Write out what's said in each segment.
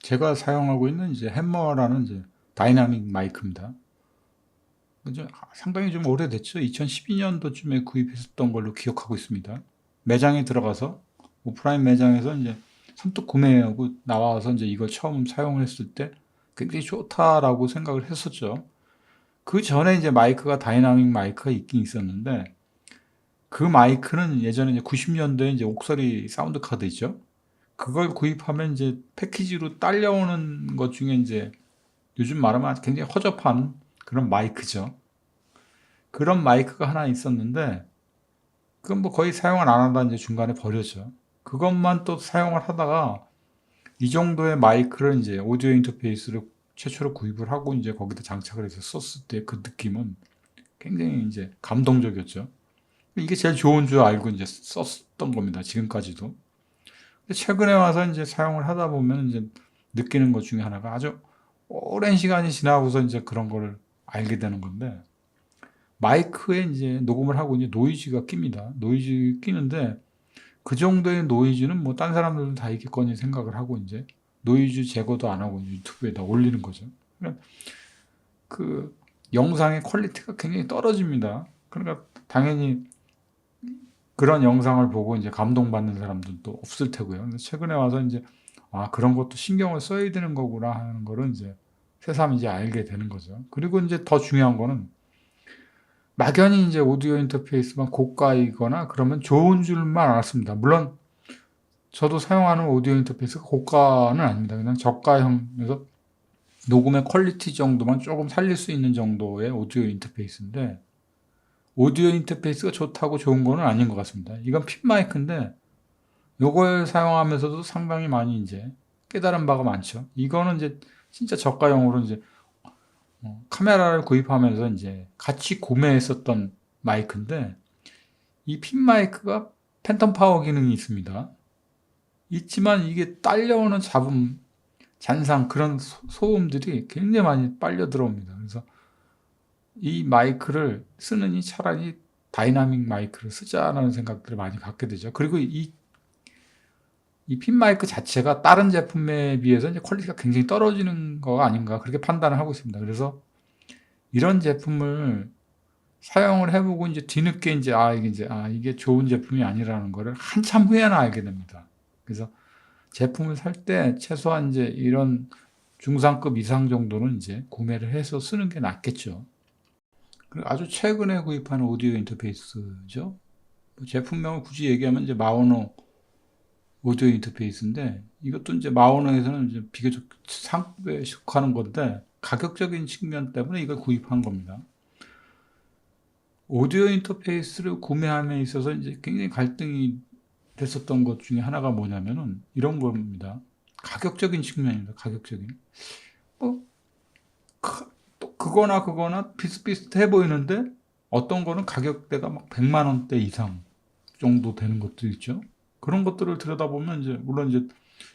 제가 사용하고 있는 이제 햄머라는 이제 다이나믹 마이크입니다. 이제 상당히 좀 오래됐죠. 2012년도쯤에 구입했었던 걸로 기억하고 있습니다. 매장에 들어가서 오프라인 매장에서 이제 선뜻 구매하고 나와서 이제 이걸 처음 사용을 했을 때 굉장히 좋다라고 생각을 했었죠. 그 전에 이제 마이크가 다이나믹 마이크가 있긴 있었는데 그 마이크는 예전에 이제 90년도에 이제 옥소리 사운드 카드 있죠. 그걸 구입하면 이제 패키지로 딸려오는 것 중에 이제 요즘 말하면 굉장히 허접한 그런 마이크죠. 그런 마이크가 하나 있었는데 그건 뭐 거의 사용을 안 하다 이제 중간에 버렸죠. 그것만 또 사용을 하다가 이 정도의 마이크를 이제 오디오 인터페이스를 최초로 구입을 하고 이제 거기다 장착을 해서 썼을 때 그 느낌은 굉장히 이제 감동적이었죠. 이게 제일 좋은 줄 알고 이제 썼던 겁니다. 지금까지도. 최근에 와서 이제 사용을 하다 보면 이제 느끼는 것 중에 하나가 아주 오랜 시간이 지나고서 이제 그런 거를 알게 되는 건데 마이크에 이제 녹음을 하고 이제 노이즈가 낍니다. 노이즈 끼는데 그 정도의 노이즈는 뭐 딴 사람들은 다 있겠거니 생각을 하고 이제 노이즈 제거도 안 하고 유튜브에다 올리는 거죠. 그러니까 그 영상의 퀄리티가 굉장히 떨어집니다. 그러니까 당연히 그런 영상을 보고 이제 감동받는 사람들도 없을 테고요. 근데 최근에 와서 이제 아, 그런 것도 신경을 써야 되는 거구나 하는 거를 이제 새삼 이제 알게 되는 거죠. 그리고 이제 더 중요한 거는 막연히 이제 오디오 인터페이스만 고가이거나 그러면 좋은 줄만 알았습니다. 물론 저도 사용하는 오디오 인터페이스가 고가는 아닙니다. 그냥 저가형에서 녹음의 퀄리티 정도만 조금 살릴 수 있는 정도의 오디오 인터페이스인데 오디오 인터페이스가 좋다고 좋은 거는 아닌 것 같습니다. 이건 핀 마이크인데 요걸 사용하면서도 상당히 많이 이제 깨달은 바가 많죠. 이거는 이제 진짜 저가용으로 이제 카메라를 구입하면서 이제 같이 구매했었던 마이크인데 이 핀 마이크가 팬텀 파워 기능이 있습니다. 있지만 이게 딸려오는 잡음, 잔상 그런 소음들이 굉장히 많이 빨려 들어옵니다. 그래서 이 마이크를 쓰느니 차라리 다이나믹 마이크를 쓰자라는 생각들을 많이 갖게 되죠. 그리고 이 핀 마이크 자체가 다른 제품에 비해서 이제 퀄리티가 굉장히 떨어지는 거 아닌가 그렇게 판단을 하고 있습니다. 그래서 이런 제품을 사용을 해보고 이제 뒤늦게 이게 좋은 제품이 아니라는 거를 한참 후에나 알게 됩니다. 그래서 제품을 살 때 최소한 이제 이런 중상급 이상 정도는 이제 구매를 해서 쓰는 게 낫겠죠. 그리고 아주 최근에 구입한 오디오 인터페이스죠. 뭐 제품명을 굳이 얘기하면 이제 마오노 오디오 인터페이스인데 이것도 이제 마오노에서는 이제 비교적 상급에 속하는 건데 가격적인 측면 때문에 이걸 구입한 겁니다. 오디오 인터페이스를 구매함에 있어서 이제 굉장히 갈등이 됐었던 것 중에 하나가 뭐냐면은 이런 겁니다. 가격적인 측면입니다. 가격적인. 뭐, 또 그거나 비슷비슷해 보이는데 어떤 거는 가격대가 막 100만 원대 이상 정도 되는 것도 있죠. 그런 것들을 들여다보면 이제 물론 이제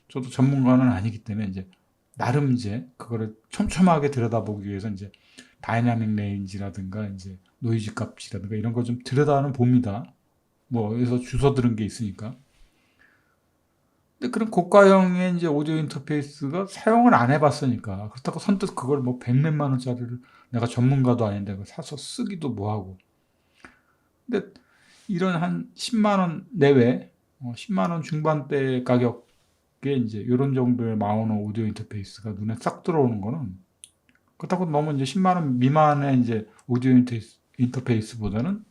저도 전문가는 아니기 때문에 이제 나름 이제 그거를 촘촘하게 들여다보기 위해서 이제 다이나믹 레인지라든가 이제 노이즈 값이라든가 이런 거 좀 들여다는 봅니다. 뭐 여기서 주워 들은 게 있으니까. 근데 그런 고가형의 이제 오디오 인터페이스가 사용을 안 해봤으니까 그렇다고 선뜻 그걸 뭐 백몇만 원짜리를 내가 전문가도 아닌데 그걸 사서 쓰기도 뭐하고. 근데 이런 한 10만 원 내외, 10만 원 중반대 가격에 이제 이런 정도의 마오노 오디오 인터페이스가 눈에 싹 들어오는 거는 그렇다고 너무 이제 10만 원 미만의 이제 오디오 인터페이스보다는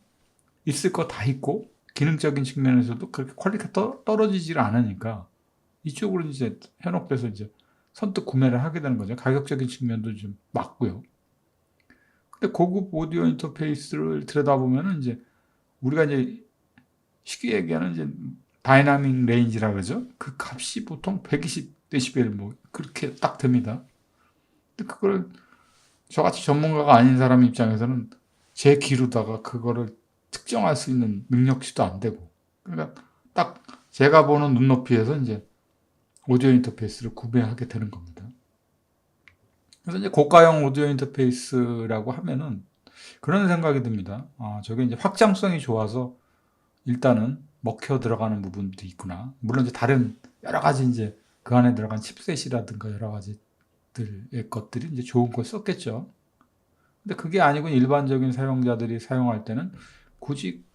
있을 거 다 있고 기능적인 측면에서도 그렇게 퀄리티가 떨어지질 않으니까 이쪽으로 이제 현혹돼서 이제 선뜻 구매를 하게 되는 거죠. 가격적인 측면도 좀 맞고요. 근데 고급 오디오 인터페이스를 들여다보면은 이제 우리가 이제 쉽게 얘기하는 이제 다이나믹 레인지라 그러죠. 그 값이 보통 120데시벨 뭐 그렇게 딱 됩니다. 근데 그걸 저같이 전문가가 아닌 사람 입장에서는 제 귀로다가 그거를 특정할 수 있는 능력치도 안 되고 그러니까 딱 제가 보는 눈높이에서 이제 오디오 인터페이스를 구매하게 되는 겁니다. 그래서 이제 고가형 오디오 인터페이스라고 하면은 그런 생각이 듭니다. 아, 저게 이제 확장성이 좋아서 일단은 먹혀 들어가는 부분도 있구나. 물론 이제 다른 여러 가지 이제 그 안에 들어간 칩셋이라든가 여러 가지들의 것들이 이제 좋은 걸 썼겠죠. 근데 그게 아니고 일반적인 사용자들이 사용할 때는 굳이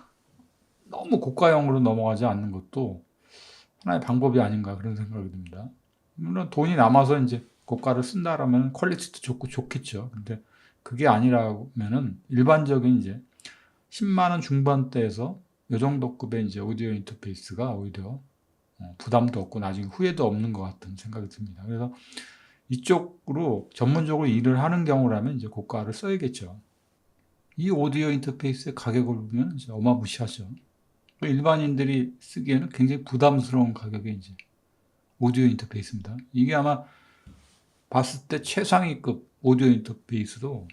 너무 고가형으로 넘어가지 않는 것도 하나의 방법이 아닌가 그런 생각이 듭니다. 물론 돈이 남아서 이제 고가를 쓴다라면 퀄리티도 좋고 좋겠죠. 근데 그게 아니라면은 일반적인 이제 10만 원 중반대에서 요 정도 급의 이제 오디오 인터페이스가 오히려 부담도 없고 나중에 후회도 없는 것 같은 생각이 듭니다. 그래서 이쪽으로 전문적으로 일을 하는 경우라면 이제 고가를 써야겠죠. 이 오디오 인터페이스의 가격을 보면 이제 어마무시하죠. 일반인들이 쓰기에는 굉장히 부담스러운 가격의 이제 오디오 인터페이스입니다. 이게 아마 봤을 때 최상위급 오디오 인터페이스로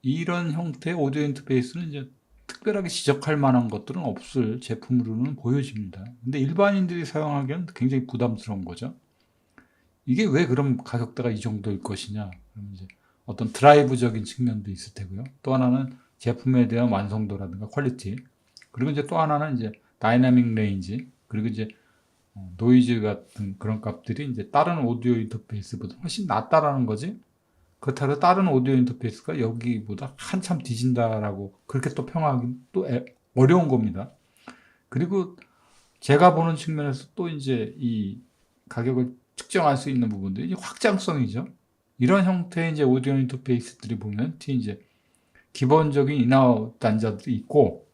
이런 형태의 오디오 인터페이스는 이제 특별하게 지적할 만한 것들은 없을 제품으로는 보여집니다. 근데 일반인들이 사용하기에는 굉장히 부담스러운 거죠. 이게 왜 그럼 가격대가 이 정도일 것이냐? 그럼 이제 어떤 드라이브적인 측면도 있을 테고요. 또 하나는 제품에 대한 완성도라든가 퀄리티. 그리고 이제 또 하나는 이제 다이나믹 레인지. 그리고 이제 노이즈 같은 그런 값들이 이제 다른 오디오 인터페이스보다 훨씬 낫다라는 거지. 그렇다고 다른 오디오 인터페이스가 여기보다 한참 뒤진다라고 그렇게 또 평하기 또 어려운 겁니다. 그리고 제가 보는 측면에서 또 이제 이 가격을 측정할 수 있는 부분들이 확장성이죠. 이런 형태의 이제 오디오 인터페이스들이 보면 뒤에 이제 기본적인 인아웃 단자들이 있고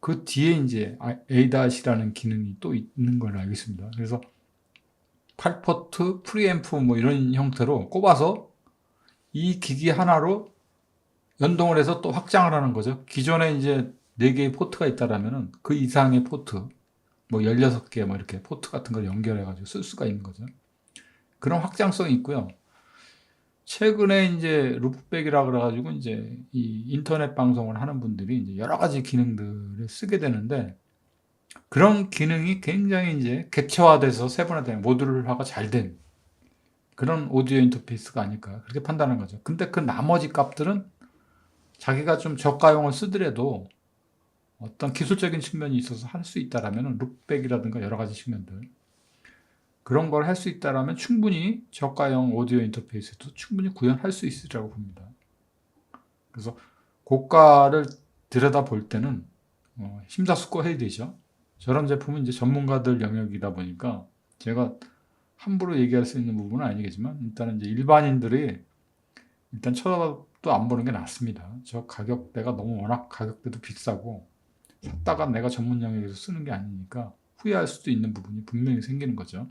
그 뒤에 이제 ADAT이라는 기능이 또 있는 걸로 알고 있습니다. 그래서 8포트 프리앰프 뭐 이런 형태로 꼽아서 이 기기 하나로 연동을 해서 또 확장을 하는 거죠. 기존에 이제 4개의 포트가 있다라면은 그 이상의 포트, 뭐 16개 뭐 이렇게 포트 같은 걸 연결해 가지고 쓸 수가 있는 거죠. 그런 확장성이 있고요. 최근에 이제 루프백이라 그래가지고 이제 이 인터넷 방송을 하는 분들이 이제 여러 가지 기능들을 쓰게 되는데 그런 기능이 굉장히 이제 객체화돼서 세분화된 모듈화가 잘 된 그런 오디오 인터페이스가 아닐까 그렇게 판단하는 거죠. 근데 그 나머지 값들은 자기가 좀 저가용을 쓰더라도 어떤 기술적인 측면이 있어서 할 수 있다라면 룩백이라든가 여러 가지 측면들 그런 걸 할 수 있다라면 충분히 저가형 오디오 인터페이스도 충분히 구현할 수 있으리라고 봅니다. 그래서 고가를 들여다 볼 때는 심사숙고해야 되죠. 저런 제품은 이제 전문가들 영역이다 보니까 제가 함부로 얘기할 수 있는 부분은 아니겠지만 일단은 이제 일반인들이 일단 쳐다도 안 보는 게 낫습니다. 저 가격대가 너무 워낙 가격대도 비싸고 샀다가 내가 전문 영역에서 쓰는 게 아니니까 후회할 수도 있는 부분이 분명히 생기는 거죠.